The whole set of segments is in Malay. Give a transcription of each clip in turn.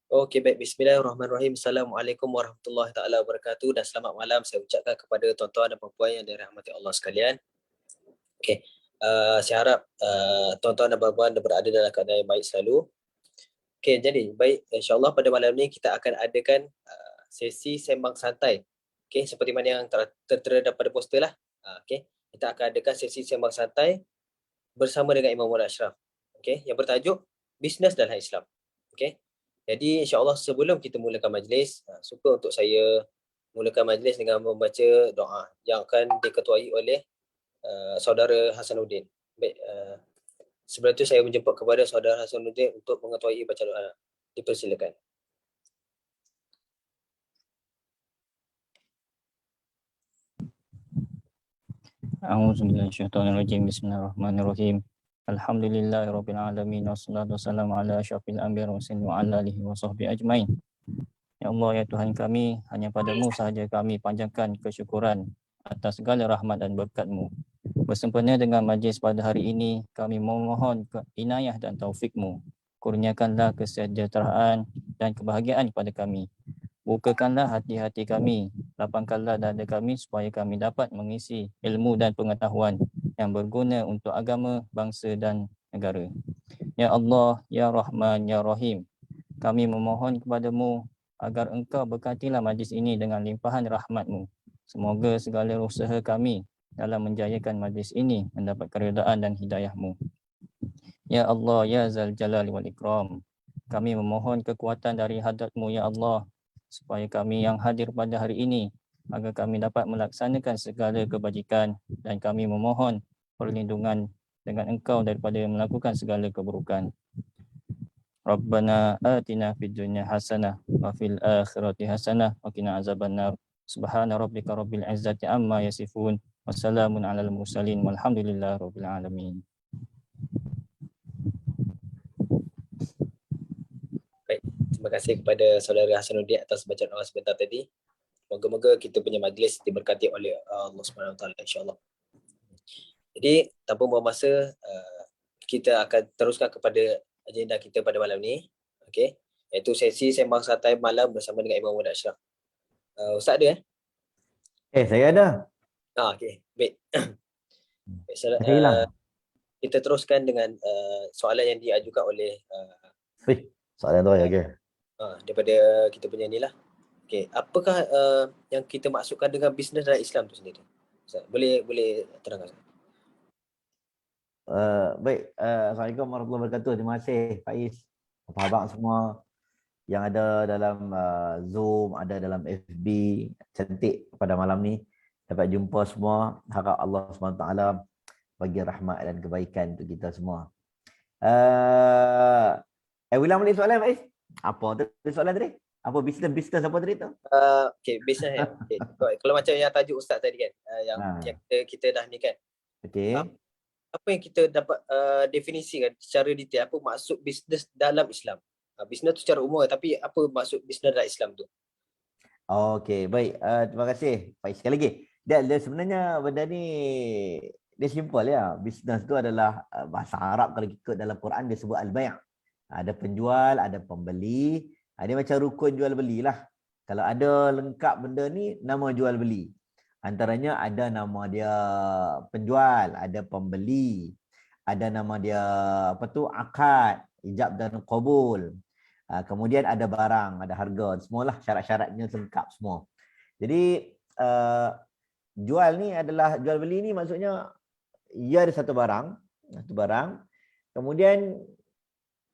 Okey, baik. Bismillahirrahmanirrahim. Assalamualaikum warahmatullahi taala wabarakatuh dan selamat malam saya ucapkan kepada tuan-tuan dan puan-puan yang dirahmati Allah sekalian. Okey. Saya harap tuan-tuan dan puan-puan berada dalam keadaan yang baik selalu. Okey, jadi baik, insya-Allah pada malam ni kita akan adakan sesi sembang santai. Okey, seperti mana yang tertera pada poster lah. Okey, kita akan adakan sesi sembang santai bersama dengan Imam Muhammad Ashraf. Okey, yang bertajuk Bisnes dalam Islam. Okey. Jadi insya-Allah sebelum kita mulakan majlis, suka untuk saya mulakan majlis dengan membaca doa yang akan diketuai oleh saudara Hasanuddin. Baik, sebelum itu saya menjemput kepada saudara Hasanuddin untuk mengetuai baca doa. Dipersilakan. A'udzubillahiminasyaitonirrajim. Bismillahirrahmanirrahim. Alhamdulillahirabbil alamin wassalatu wassalamu ala asyrafil anbiya'i wa ala alihi wa sahbihi ajmain. Ya Allah, ya Tuhan kami, hanya padamu sahaja kami panjangkan kesyukuran atas segala rahmat dan berkat-Mu. Bersempena dengan majlis pada hari ini, kami memohon inayah dan taufik-Mu. Kurniakanlah kesejahteraan dan kebahagiaan kepada kami. Bukakanlah hati-hati kami, lapangkanlah dada kami supaya kami dapat mengisi ilmu dan pengetahuan yang berguna untuk agama, bangsa dan negara. Ya Allah, Ya Rahman, Ya Rahim, kami memohon kepadamu agar engkau berkatilah majlis ini dengan limpahan rahmat-Mu. Semoga segala usaha kami dalam menjayakan majlis ini mendapat keridaan dan hidayah-Mu. Ya Allah, Ya Zal Jalali wal Ikram, kami memohon kekuatan dari hadrat-Mu, Ya Allah, supaya kami yang hadir pada hari ini agar kami dapat melaksanakan segala kebajikan, dan kami memohon perlindungan dengan engkau daripada melakukan segala keburukan. Rabbana atina fid dunya hasanah wa fil akhirati hasanah wa qina azabannar. Subhana rabbika rabbil izzati amma yasifun. Wassalamun alal mursalin walhamdulillahi rabbil alamin. Baik, terima kasih kepada saudara Hasanuddin atas bacaan doa sebentar tadi. Moga-moga kita punya majlis diberkati oleh Allah Subhanahu Wa Taala insya-Allah. Jadi tanpa buang masa, kita akan teruskan kepada agenda kita pada malam ni. Okey, iaitu sesi sembang santai malam bersama dengan Imam Muhammad Ashraf. Ustaz ada Saya ada. Okey, baik. Saya hilang. Kita teruskan dengan soalan yang diajukan oleh Soalan tu okey. Daripada kita punya ni lah. Okey, apakah yang kita maksudkan dengan bisnes dalam Islam tu sendiri? Ustaz, boleh terangkan? Baik, Assalamualaikum warahmatullahi wabarakatuh. Terima kasih Faiz, abang semua yang ada dalam Zoom, ada dalam FB. Cantik pada malam ni dapat jumpa semua. Harap Allah SWT bagi rahmat dan kebaikan untuk kita semua. Ulang balik soalan Faiz. Apa tu soalan tadi? Apa bisnes apa tadi tu? Okey, bisnes ya. Okay. Kalau macam yang tajuk Ustaz tadi kan, yang kita dah ni kan. Okey. Apa yang kita dapat definisikan secara detail apa maksud bisnes dalam Islam? Bisnes tu secara umum, tapi apa maksud bisnes dalam Islam tu? Okey, baik. Terima kasih Faiz sekali lagi. Dia sebenarnya benda ni dia simple ya. Bisnes tu adalah bahasa Arab, kalau ikut dalam Quran dia sebut al-bai'. Ada penjual, ada pembeli. Dia macam rukun jual beli lah. Kalau ada lengkap benda ni, nama jual beli. Antaranya ada nama dia penjual, ada pembeli, ada nama dia akad, ijab dan qabul. Kemudian ada barang, ada harga, semualah syarat-syaratnya lengkap semua. Jadi jual ni adalah, jual beli ni maksudnya ia ada satu barang, kemudian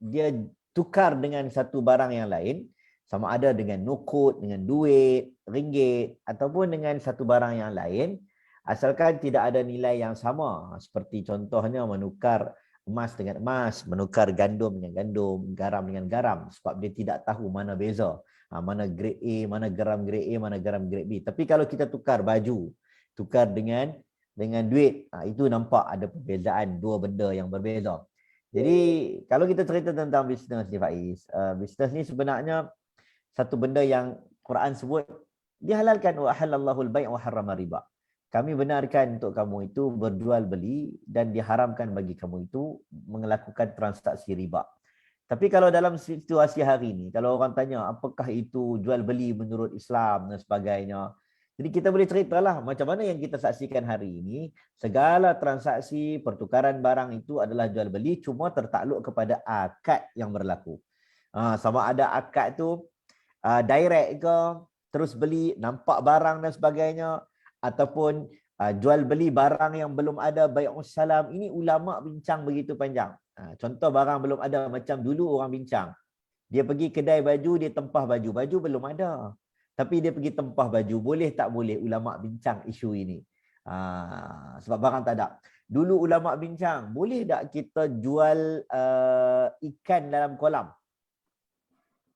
dia tukar dengan satu barang yang lain, sama ada dengan nukut, dengan duit, ringgit, ataupun dengan satu barang yang lain, asalkan tidak ada nilai yang sama. Seperti contohnya menukar emas dengan emas, menukar gandum dengan gandum, garam dengan garam, sebab dia tidak tahu mana beza, mana grade A, mana garam grade A, mana garam grade B. Tapi kalau kita tukar baju, tukar dengan duit, itu nampak ada perbezaan, dua benda yang berbeza. Jadi kalau kita cerita tentang bisnes ni Faiz, bisnes ni sebenarnya satu benda yang Quran sebut dihalalkan, wa halallahu al-bai' wa harrama riba. Kami benarkan untuk kamu itu berjual beli dan diharamkan bagi kamu itu melakukan transaksi riba. Tapi kalau dalam situasi hari ini, kalau orang tanya apakah itu jual beli menurut Islam dan sebagainya, jadi kita boleh ceritalah macam mana yang kita saksikan hari ini, segala transaksi pertukaran barang itu adalah jual beli, cuma tertakluk kepada akad yang berlaku. Sama ada akad tu direct ke, terus beli, nampak barang dan sebagainya, ataupun jual beli barang yang belum ada bai'us salam. Ini ulama bincang begitu panjang. Contoh barang belum ada, macam dulu orang bincang. Dia pergi kedai baju, dia tempah baju. Baju belum ada. Tapi dia pergi tempah baju. Boleh tak boleh? Ulama bincang isu ini. Sebab barang tak ada. Dulu ulama bincang, boleh tak kita jual ikan dalam kolam?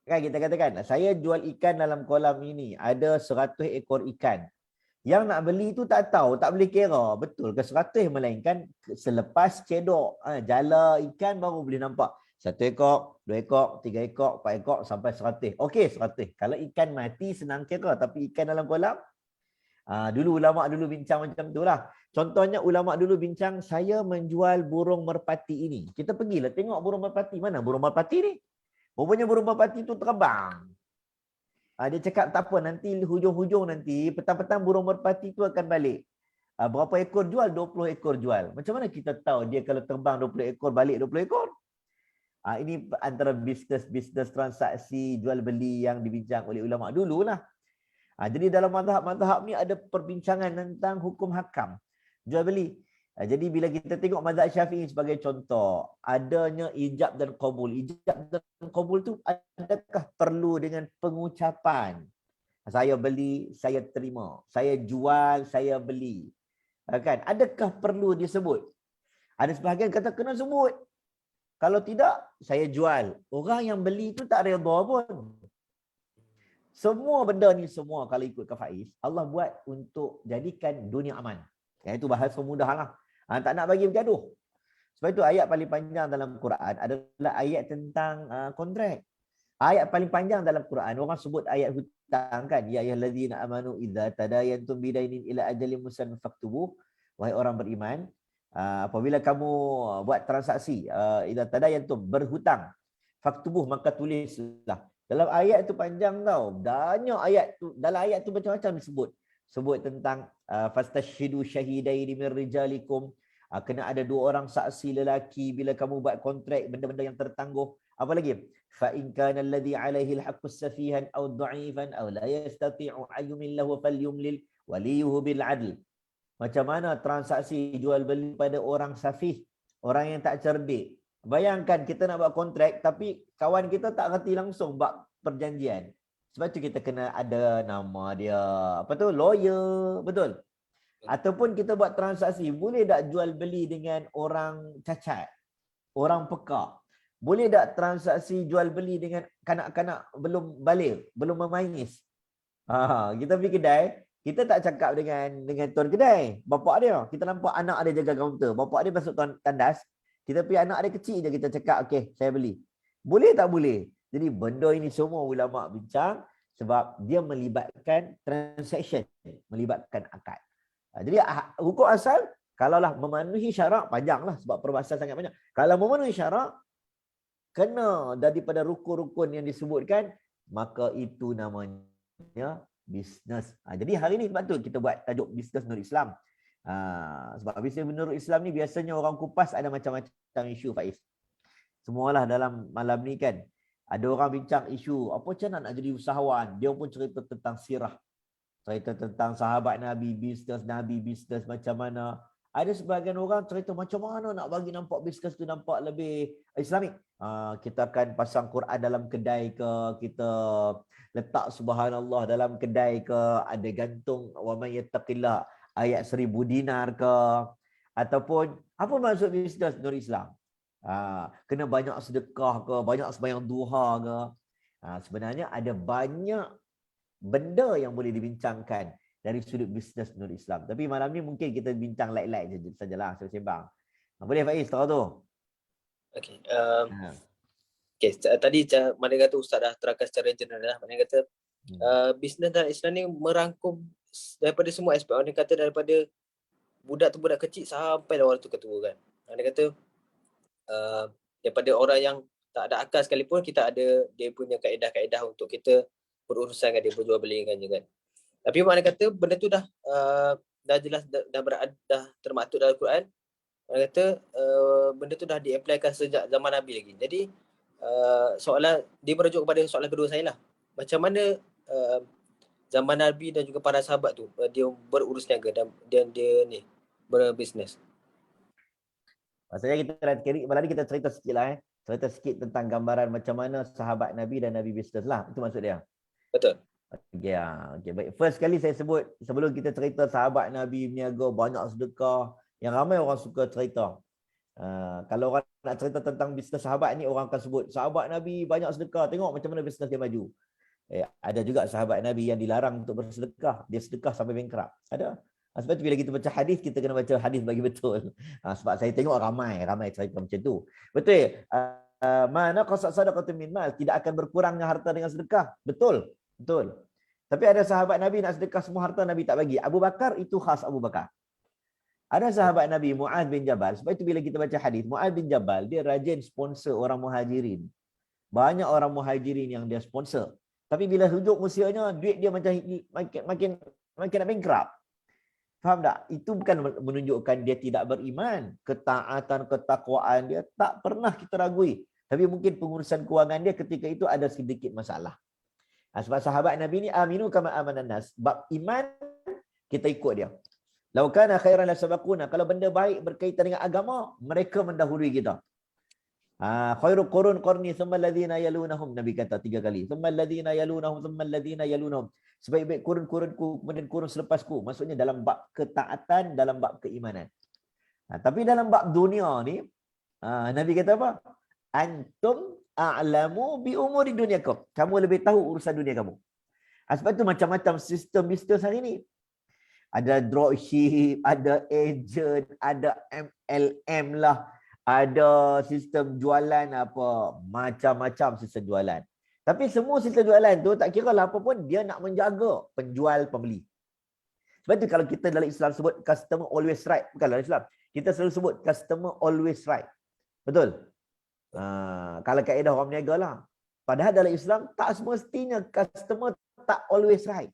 Kan kita katakan, saya jual ikan dalam kolam ini. Ada 100 ekor ikan. Yang nak beli tu tak tahu, tak boleh kira. Betul ke 100, melainkan selepas cedok. Jala ikan baru boleh nampak. 1 ekor, 2 ekor, 3 ekor, 4 ekor sampai 100. Okey 100. Kalau ikan mati senang kira, tapi ikan dalam kolam, dulu ulama dulu bincang macam tu lah. Contohnya ulama dulu bincang, saya menjual burung merpati ini. Kita pergilah tengok burung merpati. Mana burung merpati ni? Rupanya burung merpati tu terbang. Dia cakap tak apa, nanti hujung-hujung nanti, petang-petang burung merpati tu akan balik. Berapa ekor jual? 20 ekor jual. Macam mana kita tahu dia kalau terbang 20 ekor, balik 20 ekor? Ini antara bisnes transaksi jual beli yang dibincang oleh ulama dulu lah. Jadi dalam mazhab-mazhab ni ada perbincangan tentang hukum hakam jual beli. Jadi bila kita tengok mazhab Syafi'i sebagai contoh, adanya ijab dan qabul. Ijab dan qabul tu adakah perlu dengan pengucapan? Saya beli, saya terima. Saya jual, saya beli. Kan? Adakah perlu disebut? Ada sebahagian kata kena sebut. Kalau tidak, saya jual. Orang yang beli tu tak redha pun. Semua benda ni semua kalau ikut Faiz, Allah buat untuk jadikan dunia aman. Itu bahasa mudah lah. Tak nak bagi bergaduh. Sebab itu ayat paling panjang dalam Quran adalah ayat tentang kontrak. Ayat paling panjang dalam Quran, orang sebut ayat hutang kan. Ya ayyuhallazina amanu idza tadayantum bidainin ila ajalin musamman faktubuh. Wahai orang beriman, apabila kamu buat transaksi, idza tadayantum berhutang, faktubuh maka tulislah. Dalam ayat tu panjang tau. Banyak ayat tu, dalam ayat tu macam-macam disebut. Sebut tentang fastashhidu syahidaini min rijalikum, kena ada 2 orang saksi lelaki bila kamu buat kontrak benda-benda yang tertangguh. Apa lagi? Fa in kana alladhi alaihi alhaqqus safihan aw dha'ifan aw la yastati'u ayyumillahu falyumlil waliyuhu bil adl. Macam mana transaksi jual beli pada orang safih, orang yang tak cerdik. Bayangkan kita nak buat kontrak tapi kawan kita tak reti langsung buat perjanjian. Sebab tu kita kena ada nama dia, apa tu, lawyer, betul? Ataupun kita buat transaksi, boleh tak jual beli dengan orang cacat, orang pekak? Boleh tak transaksi jual beli dengan kanak-kanak belum balik, belum memangis? Kita pergi kedai, kita tak cakap dengan tuan kedai, bapak dia. Kita nampak anak dia jaga kaunter, bapak dia masuk tandas, kita pergi anak dia kecil je, kita cakap, okey, saya beli. Boleh tak boleh? Jadi benda ini semua ulama bincang sebab dia melibatkan transaction, melibatkan akad. Jadi hukum asal, kalaulah memenuhi syarat, panjanglah sebab perbahasan sangat banyak. Kalau memenuhi syarat, kena daripada rukun-rukun yang disebutkan, maka itu namanya bisnes. Jadi hari ni sebab tu kita buat tajuk bisnes menurut Islam. Sebab bisnes menurut Islam ni biasanya orang kupas ada macam-macam isu, Faiz. Semualah dalam malam ni kan. Ada orang bincang isu, apa macam nak jadi usahawan. Dia pun cerita tentang sirah. Cerita tentang sahabat Nabi, bisnes macam mana. Ada sebahagian orang cerita macam mana nak bagi nampak bisnes tu nampak lebih Islamik. Kita akan pasang Quran dalam kedai ke, kita letak subhanallah dalam kedai ke, ada gantung wa may yattaqillah ayat 1000 dinar ke, ataupun apa maksud bisnes menurut Islam? Kena banyak sedekah ke, banyak sembahyang duha ke. Sebenarnya ada banyak benda yang boleh dibincangkan dari sudut bisnes menurut Islam. Tapi malam ni mungkin kita bincang light-light sajalah, sembang. Boleh Faiz, tahu tu? Okey. Tadi mana kata Ustaz dah terangkan secara general lah. Mana kata bisnes dalam Islam ni merangkum daripada semua aspek. Mana kata daripada budak kecil sampai orang tu ketua kan. Mana kata daripada orang yang tak ada akal sekalipun, kita ada dia punya kaedah-kaedah untuk kita berurusan dengan dia, berjual beli dengan dia kan. Tapi makna kata benda tu dah jelas dah termaktub dalam Al-Quran. Makna kata benda tu dah di-applykan sejak zaman Nabi lagi. Jadi soalan dia merujuk kepada soalan kedua saya lah. Macam mana zaman Nabi dan juga para sahabat tu dia berurus niaga dan dia ni berbisnes. Maksudnya kita cerita sikit lah cerita sikit tentang gambaran macam mana sahabat Nabi dan Nabi bisnes lah. Itu maksud dia. Betul. Okay, okay, baik. First kali saya sebut, sebelum kita cerita sahabat Nabi berniaga, banyak sedekah, yang ramai orang suka cerita. Kalau orang nak cerita tentang bisnes sahabat ni, orang akan sebut, sahabat Nabi banyak sedekah, tengok macam mana bisnes dia maju. Ada juga sahabat Nabi yang dilarang untuk bersedekah, dia sedekah sampai bankrupt. Ada. Sebab tu bila kita baca hadis, kita kena baca hadis bagi betul. Sebab saya tengok ramai cerita macam tu. Betul. Mana qasad sadaqatun min mal, tidak akan berkurangnya harta dengan sedekah. Betul. Tapi ada sahabat Nabi nak sedekah semua harta, Nabi tak bagi. Abu Bakar itu khas Abu Bakar. Ada sahabat Nabi Muaz bin Jabal. Sebab itu bila kita baca hadis, Muaz bin Jabal dia rajin sponsor orang muhajirin. Banyak orang muhajirin yang dia sponsor. Tapi bila hujung usianya, duit dia macam makin nak bankrupt. Faham tak? Itu bukan menunjukkan dia tidak beriman. Ketaatan, ketakwaan dia tak pernah kita ragui. Tapi mungkin pengurusan kewangan dia ketika itu ada sedikit masalah. Sebab sahabat Nabi ni aminu kama amanan nas. Bab iman kita ikut dia. Lau kana khairan la sabaquna. Kalau benda baik berkaitan dengan agama, mereka mendahului kita. Khairul qurun qarni thumma alladhina yalunahum, Nabi kata 3 kali. Thumma alladhina yalunahum thumma alladhina yalunahum. Sebaik-baik kurun-kurunku kemudian kurun selepasku. Maksudnya dalam bab ketaatan, dalam bab keimanan. Tapi dalam bab dunia ni, Nabi kata apa? Antum a'lamu bi umuri dunyakum. Kamu lebih tahu urusan dunia kamu. Sebab tu macam-macam sistem bisnes hari ni. Ada dropship, ada agent, ada MLM lah. Ada sistem jualan apa, macam-macam sistem jualan. Tapi semua sistem jualan tu tak kira lah apa pun, dia nak menjaga penjual pembeli. Sebab tu kalau kita dalam Islam sebut customer always right. Bukan dalam Islam. Kita selalu sebut customer always right. Betul? Kalau kaedah orang berniaga lah. Padahal dalam Islam tak semestinya customer tak always right.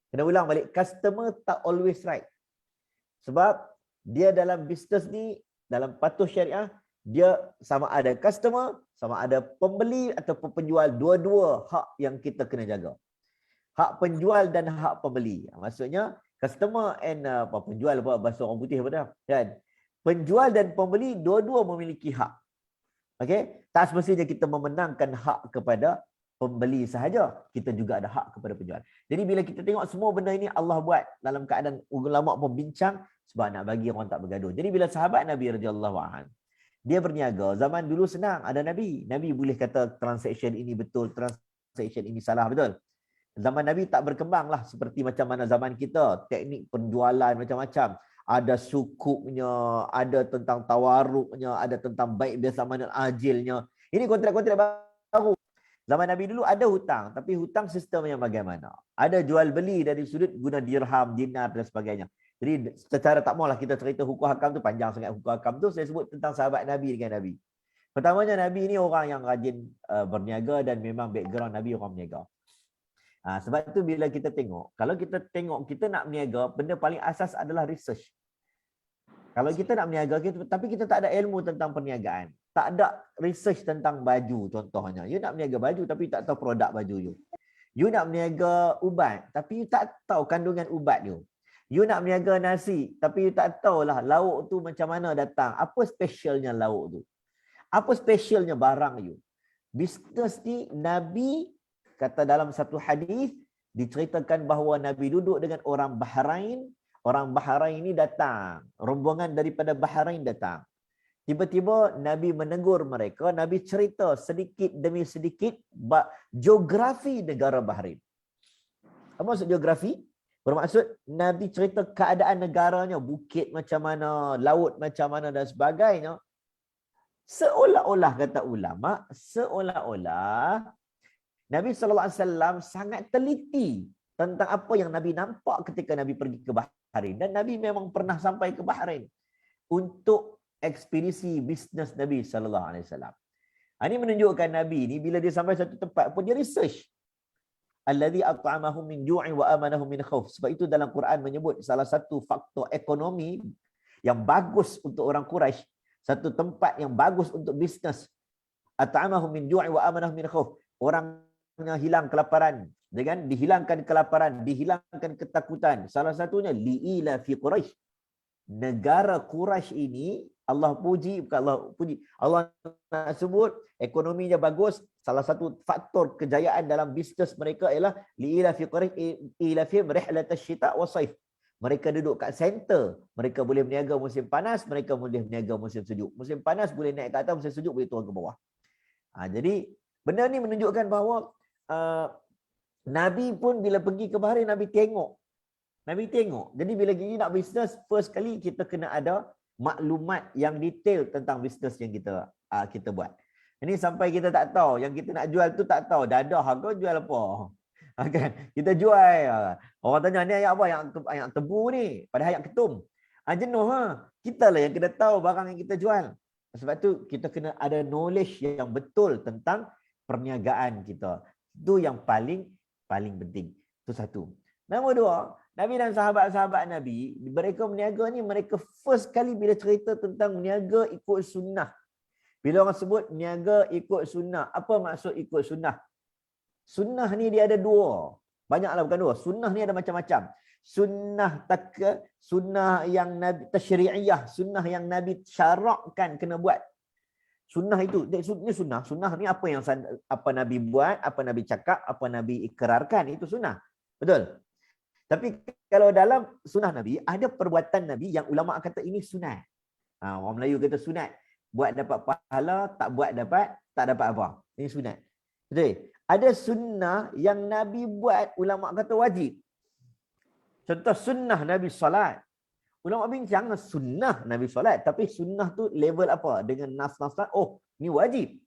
Kena ulang balik. Customer tak always right. Sebab dia dalam bisnes ni, dalam patuh syariah, dia sama ada customer, sama ada pembeli ataupun penjual. Dua-dua hak yang kita kena jaga. Hak penjual dan hak pembeli. Maksudnya, customer and penjual, bahasa orang putih apa dah. Kan? Penjual dan pembeli, dua-dua memiliki hak. Okey, tak semestinya kita memenangkan hak kepada pembeli sahaja, kita juga ada hak kepada penjual. Jadi bila kita tengok semua benda ini Allah buat dalam keadaan ulama pun bincang sebab nak bagi orang tak bergaduh. Jadi bila sahabat Nabi radhiyallahu anhu dia berniaga, zaman dulu senang, ada Nabi boleh kata transaction ini betul, transaction ini salah, betul. Zaman Nabi tak berkembang lah seperti macam mana zaman kita, teknik penjualan macam-macam. Ada sukuknya, ada tentang tawaruknya, ada tentang baik biasa mana ajilnya. Ini kontrak-kontrak baru. Zaman Nabi dulu ada hutang, tapi hutang sistem yang bagaimana? Ada jual beli dari sudut guna dirham, dinar dan sebagainya. Jadi secara tak maulah kita cerita hukum hakam tu, panjang sangat hukum hakam tu. Saya sebut tentang sahabat Nabi dengan Nabi. Pertamanya Nabi ni orang yang rajin berniaga dan memang background Nabi orang berniaga. Sebab tu bila kita tengok, kalau kita tengok kita nak berniaga, benda paling asas adalah research. Kalau kita nak berniaga, tapi kita tak ada ilmu tentang perniagaan, tak ada research tentang baju contohnya. You nak berniaga baju tapi tak tahu produk baju you. You nak berniaga ubat tapi you tak tahu kandungan ubat you. You nak berniaga nasi tapi you tak tahulah lauk tu macam mana datang. Apa specialnya lauk tu? Apa specialnya barang you? Bisnes ni Nabi kata dalam satu hadis diceritakan bahawa Nabi duduk dengan orang Bahrain. Orang Bahrain ini datang. Rombongan daripada Bahrain datang. Tiba-tiba Nabi menegur mereka. Nabi cerita sedikit demi sedikit geografi negara Bahrain. Apa maksud geografi? Bermaksud Nabi cerita keadaan negaranya. Bukit macam mana, laut macam mana dan sebagainya. Seolah-olah kata ulama, seolah-olah Nabi SAW sangat teliti tentang apa yang Nabi nampak ketika Nabi pergi ke Bahrain. Dan Nabi memang pernah sampai ke Bahrain untuk ekspedisi bisnes Nabi SAW. Ini menunjukkan Nabi ni bila dia sampai satu tempat pun dia research. Allazi at'amahum min ju'in wa amanahum min khauf. Sebab itu dalam Quran menyebut salah satu faktor ekonomi yang bagus untuk orang Quraisy, satu tempat yang bagus untuk bisnes. At'amahum min ju'in wa amanahum min khauf. Orangnya hilang kelaparan, dengan dihilangkan kelaparan, dihilangkan ketakutan. Salah satunya li'ila fi Quraisy. Negara Quraisy ini Allah puji, bukan Allah puji, Allah nak sebut ekonominya bagus. Salah satu faktor kejayaan dalam bisnes mereka ialah li'ila fi Quraisy ila fi rihlat asy-syita' wa saif. Mereka duduk kat center. Mereka boleh berniaga musim panas, mereka boleh berniaga musim sejuk. Musim panas boleh naik ke atas, musim sejuk boleh turun ke bawah. Jadi benda ni menunjukkan bahawa Nabi pun bila pergi ke Bahrain, Nabi tengok. Jadi bila kita nak bisnes, first kali kita kena ada maklumat yang detail tentang bisnes yang kita buat. Ini sampai kita tak tahu, yang kita nak jual tu tak tahu, dadah harga jual apa. Kan? Kita jual. Orang tanya, ni ayat apa? Ayat tebu ni. Padahal ayat ketum. Jenuh. Kita lah yang kena tahu barang yang kita jual. Sebab tu kita kena ada knowledge yang betul tentang perniagaan kita. Itu yang paling penting. Itu satu. Nombor dua, Nabi dan sahabat-sahabat Nabi, mereka berniaga ni, mereka first kali bila cerita tentang berniaga ikut sunnah. Bila orang sebut niaga ikut sunnah, apa maksud ikut sunnah? Sunnah ni dia ada dua. Banyaklah, bukan dua. Sunnah ni ada macam-macam. Sunnah yang Nabi tasyri'iyah, sunnah yang Nabi syarakkan kena buat. Sunnah itu, ini sunnah. Sunnah ni apa Nabi buat, apa Nabi cakap, apa Nabi ikrarkan, itu sunnah. Betul? Tapi kalau dalam sunnah Nabi, ada perbuatan Nabi yang ulama kata ini sunat. Orang Melayu kata sunat. Buat dapat pahala, tak buat tak dapat apa. Ini sunat. Betul? Ada sunnah yang Nabi buat, ulama kata wajib. Contoh sunnah Nabi solat. Ulama bincang sunnah Nabi solat. Tapi sunnah tu level apa? Dengan nas-nas, ni wajib.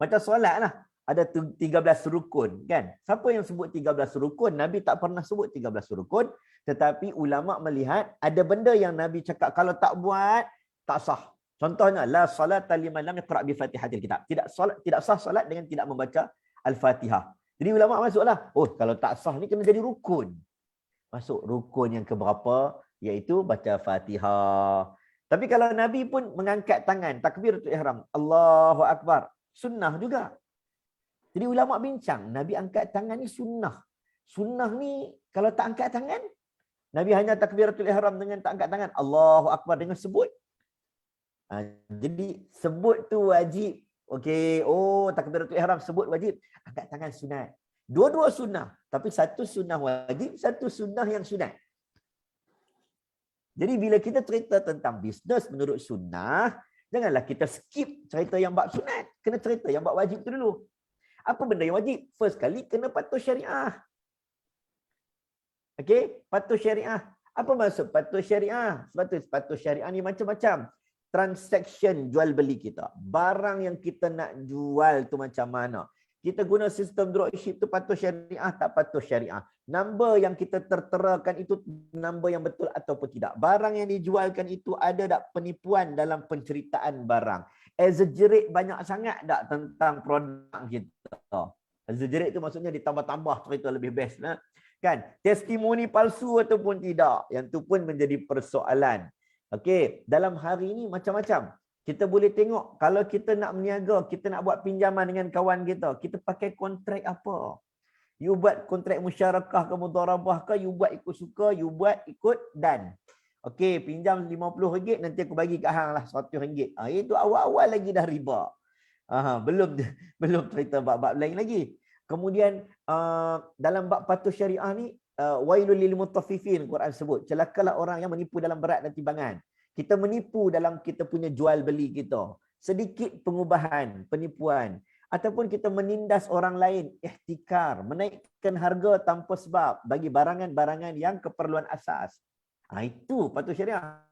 Macam solat lah. Ada 13 rukun, kan? Siapa yang sebut 13 rukun? Nabi tak pernah sebut 13 rukun. Tetapi ulama melihat ada benda yang Nabi cakap kalau tak buat, tak sah. Contohnya, la salata liman lam yaqra' bi Fatihatil Kitab. Tidak sah salat dengan tidak membaca Al-Fatihah. Jadi ulama masuklah, kalau tak sah ni kena jadi rukun. Masuk rukun yang keberapa, iaitu baca Fatihah. Tapi kalau Nabi pun mengangkat tangan, takbiratul ihram, Allahu Akbar, sunnah juga. Jadi ulama bincang, Nabi angkat tangan ni sunnah. Sunnah ni kalau tak angkat tangan, Nabi hanya takbiratul ihram dengan tak angkat tangan, Allahu Akbar dengan sebut. Jadi sebut tu wajib. Okey, takbiratul ihram sebut wajib, angkat tangan sunat. Dua-dua sunnah, tapi satu sunnah wajib, satu sunnah yang sunat. Jadi bila kita cerita tentang bisnes menurut sunnah, janganlah kita skip cerita yang bab sunat. Kena cerita yang bab wajib tu dulu. Apa benda yang wajib? First kali kena patuh syariah. Okey, patuh syariah. Apa maksud patuh syariah? Sebab tu patuh syariah ni macam-macam. Transaction jual beli kita. Barang yang kita nak jual tu macam mana? Kita guna sistem dropship tu patuh syariah, tak patuh syariah. Number yang kita terterakan itu number yang betul ataupun tidak. Barang yang dijualkan itu ada tak penipuan dalam penceritaan barang? Exaggerate banyak sangat tak tentang produk kita? Exaggerate tu maksudnya ditambah-tambah cerita lebih best lah. Kan? Testimoni palsu ataupun tidak? Yang tu pun menjadi persoalan. Okey, dalam hari ini macam-macam. Kita boleh tengok kalau kita nak berniaga, kita nak buat pinjaman dengan kawan kita, kita pakai kontrak apa? You buat kontrak musyarakah ke mudharabah ke, you buat ikut suka, you buat ikut dan. Okey, pinjam RM50, nanti aku bagi kat hang lah RM100. Itu awal-awal lagi dah riba. Belum cerita bab-bab lain lagi. Kemudian dalam bab patuh syariah ni, wailul lil mutaffifin, Quran sebut, celakalah orang yang menipu dalam berat dan timbangan. Kita menipu dalam kita punya jual beli kita. Sedikit pengubahan, penipuan. Ataupun kita menindas orang lain, ihtikar, menaikkan harga tanpa sebab bagi barangan-barangan yang keperluan asas. Itu patuh syariah.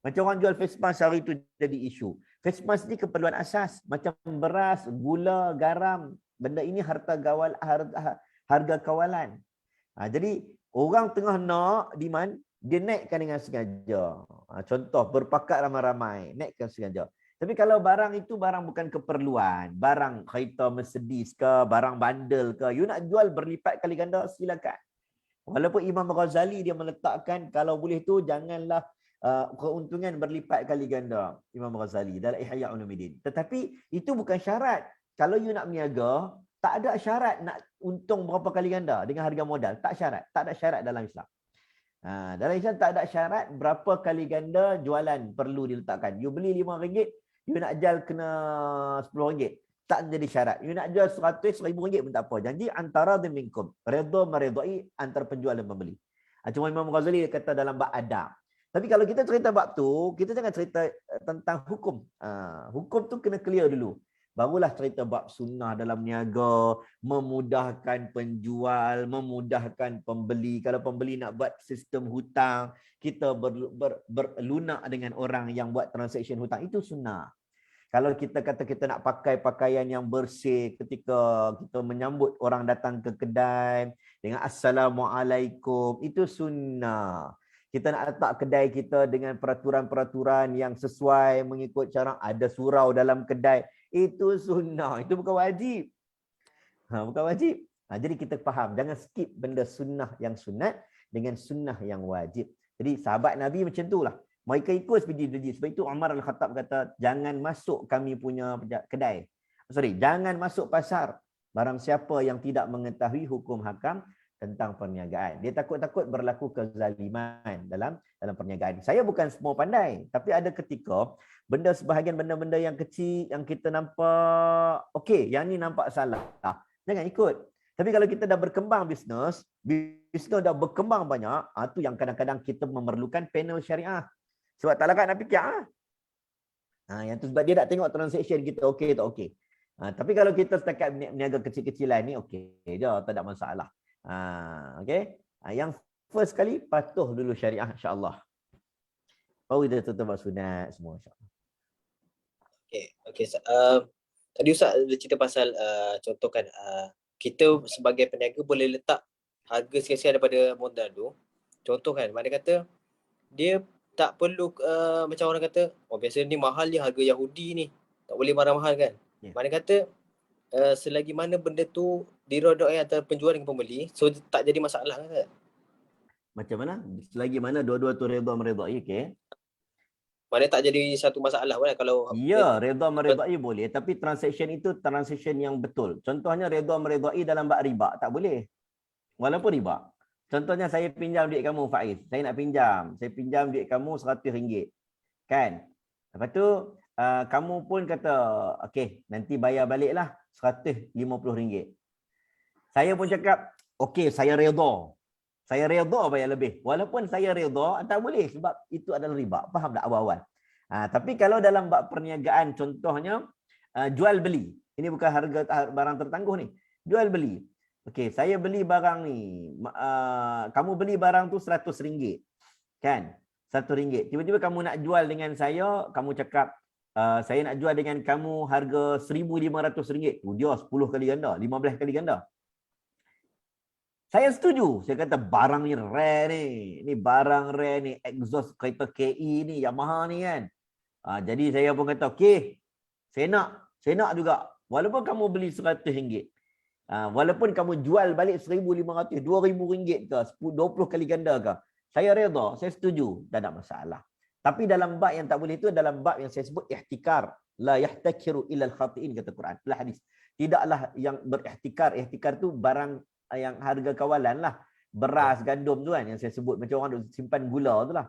Macam orang jual face mask hari itu jadi isu. Face mask ni keperluan asas. Macam beras, gula, garam. Benda ini harga kawalan. Jadi orang tengah nak demand, dia naikkan dengan sengaja. Contoh, berpakat ramai-ramai, naikkan sengaja. Tapi kalau barang itu barang bukan keperluan, barang kereta Mercedes ke, barang bandel ke, you nak jual berlipat kali ganda, silakan. Walaupun Imam Ghazali dia meletakkan kalau boleh tu janganlah keuntungan berlipat kali ganda, Imam Ghazali dalam Ihya Ulumuddin. Tetapi itu bukan syarat. Kalau you nak berniaga, tak ada syarat nak untung berapa kali ganda dengan harga modal. Tak syarat. Tak ada syarat dalam Islam. Dalam Islam tak ada syarat berapa kali ganda jualan perlu diletakkan. You beli RM5, you nak jual kena RM10. Tak jadi syarat. You nak jual 100, RM1,000 pun tak apa. Janji antara minkum. Redha meredai antara penjual dan pembeli. Cuma Imam Ghazali kata dalam bab adab. Tapi kalau kita cerita bab tu, kita jangan cerita tentang hukum. Hukum tu kena clear dulu. Barulah cerita bab sunnah dalam niaga, memudahkan penjual, memudahkan pembeli. Kalau pembeli nak buat sistem hutang, kita berlunak dengan orang yang buat transaksi hutang, itu sunnah. Kalau kita kata kita nak pakai pakaian yang bersih ketika kita menyambut orang datang ke kedai dengan Assalamualaikum, itu sunnah. Kita nak letak kedai kita dengan peraturan-peraturan yang sesuai mengikut cara, ada surau dalam kedai, itu sunnah. Itu bukan wajib. Bukan wajib. Jadi kita faham, jangan skip benda sunnah yang sunat dengan sunnah yang wajib. Jadi sahabat Nabi macam itulah. Mereka ikut seperti. Sebab itu Umar Al-Khattab kata, jangan masuk kami punya kedai. Jangan masuk pasar. Barang siapa yang tidak mengetahui hukum hakam tentang perniagaan. Dia takut-takut berlaku kezaliman dalam perniagaan. Saya bukan semua pandai. Tapi ada ketika, sebahagian benda-benda yang kecil yang kita nampak, okey, yang ni nampak salah. Jangan ikut. Tapi kalau kita dah berkembang bisnes dah berkembang banyak, tu yang kadang-kadang kita memerlukan panel syariah. Sebab tak lakat nak fikir. Yang tu sebab dia nak tengok transaction kita okey tak okey. Tapi kalau kita setakat berniaga kecil-kecilan ni okey je, tak ada masalah. Okey. Yang first kali patuh dulu syariah insya-Allah. Baru kita tutup sunat semua insya-Allah. Okey. Tadi Ustaz ada cerita pasal contohkan kita sebagai peniaga boleh letak harga sekian daripada modal tu. Contoh kan, mana kata dia tak perlu macam orang kata, biasa ni mahal ni harga Yahudi ni. Tak boleh marah mahal kan. Yeah. Mana kata selagi mana benda tu dirodai antara penjual dengan pembeli, so tak jadi masalah kan? Macam mana? Selagi mana dua-dua tu redha meredai, okey. Mana tak jadi satu masalah kan kalau ya, redha meredai boleh, tapi transaction itu transaction yang betul. Contohnya redha meredai dalam bab riba tak boleh. Walaupun riba. Contohnya saya pinjam duit kamu Faiz. Saya nak pinjam. Saya pinjam duit kamu RM100. Kan? Lepas tu kamu pun kata, okey, nanti bayar baliklah RM150. Saya pun cakap, okey, saya redha. Saya redha bayar lebih. Walaupun saya redha, tak boleh sebab itu adalah riba. Faham tak awal-awal? Tapi kalau dalam bab perniagaan, contohnya jual beli. Ini bukan harga barang tertangguh ni. Jual beli. Okey, saya beli barang ni. Kamu beli barang tu RM100. Kan? RM100. Tiba-tiba kamu nak jual dengan saya, kamu cakap, saya nak jual dengan kamu harga RM1,500. Dia 10 kali ganda, 15 kali ganda. Saya setuju. Saya kata barang ni rare ni. Ni barang rare ni. Exhaust kereta KE ni, Yamaha ni kan. Jadi saya pun kata, okey, saya nak juga. Walaupun kamu beli RM100. Walaupun kamu jual balik RM1,500, RM2,000 ke, 20 kali ganda ke. Saya redha, saya setuju. Tak ada masalah. Tapi dalam bab yang tak boleh itu, dalam bab yang saya sebut ihtikar. La yahtakiru ilal khati'in, kata Quran. Itulah hadis. Tidaklah yang berihtikar. Ihtikar tu barang yang harga kawalan lah. Beras, gandum tu kan yang saya sebut. Macam orang duk simpan gula tu lah.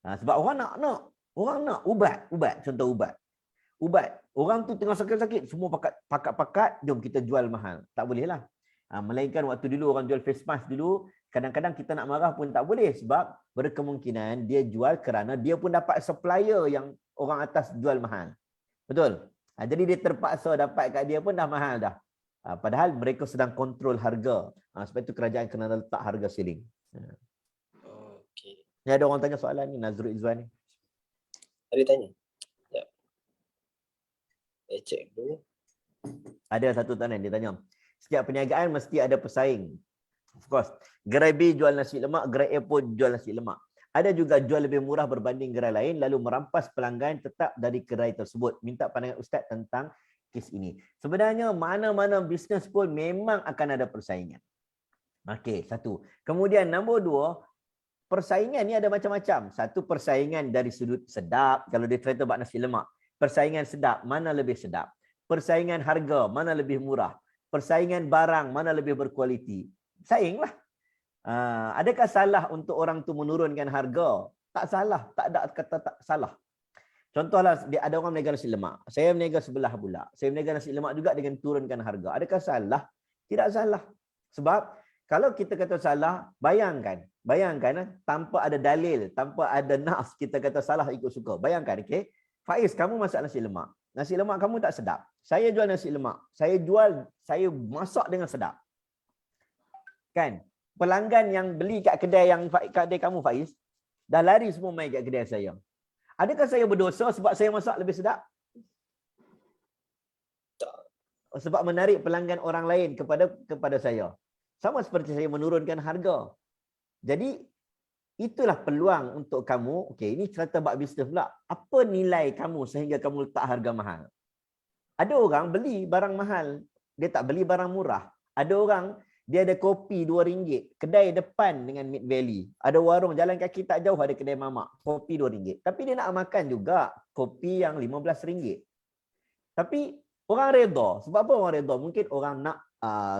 Sebab orang nak. Orang nak ubat. Contoh ubat. Orang tu tengah sakit-sakit. Semua pakat-pakat. Jom kita jual mahal. Tak boleh lah. Melainkan waktu dulu orang jual face mask dulu. Kadang-kadang kita nak marah pun tak boleh. Sebab berkemungkinan dia jual kerana dia pun dapat supplier yang orang atas jual mahal. Betul? Jadi dia terpaksa dapat kat dia pun dah mahal dah. Padahal mereka sedang kontrol harga. Sebab itu kerajaan kena letak harga ceiling. Okey. Ni ada orang tanya soalan ni, Nazrul Izwan ni. Ada tanya? Ya. Saya cek dulu. Ada satu tanya, dia tanya. Setiap perniagaan mesti ada pesaing. Of course. Gerai B jual nasi lemak, gerai A pun jual nasi lemak. Ada juga jual lebih murah berbanding gerai lain lalu merampas pelanggan tetap dari gerai tersebut. Minta pandangan Ustaz tentang kes ini. Sebenarnya mana-mana bisnes pun memang akan ada persaingan. Okey, satu. Kemudian nombor dua, persaingan ni ada macam-macam. Satu, persaingan dari sudut sedap. Kalau dia cerita bab nasi lemak. Persaingan sedap, mana lebih sedap? Persaingan harga, mana lebih murah? Persaingan barang, mana lebih berkualiti? Sainglah. Adakah salah untuk orang tu menurunkan harga? Tak salah, tak ada kata tak salah. Contohlah, ada orang berniaga nasi lemak. Saya berniaga sebelah pula. Saya berniaga nasi lemak juga dengan turunkan harga. Adakah salah? Tidak salah. Sebab kalau kita kata salah, bayangkan tanpa ada dalil, tanpa ada nas, kita kata salah ikut suka. Bayangkan, okey. Faiz, kamu masak nasi lemak. Nasi lemak kamu tak sedap. Saya jual nasi lemak. Saya masak dengan sedap. Kan? Pelanggan yang beli kat kedai kamu, Faiz, dah lari semua mai kat kedai saya. Adakah saya berdosa sebab saya masak lebih sedap? Tak. Sebab menarik pelanggan orang lain kepada saya. Sama seperti saya menurunkan harga. Jadi, itulah peluang untuk kamu. Okey, ini cerita bab bisnes pula. Apa nilai kamu sehingga kamu letak harga mahal? Ada orang beli barang mahal, dia tak beli barang murah. Ada orang dia ada kopi RM2, kedai depan dengan Mid Valley. Ada warung jalan kaki tak jauh ada kedai mamak, kopi RM2. Tapi dia nak makan juga kopi yang RM15. Tapi orang redha. Sebab apa orang redha? Mungkin orang nak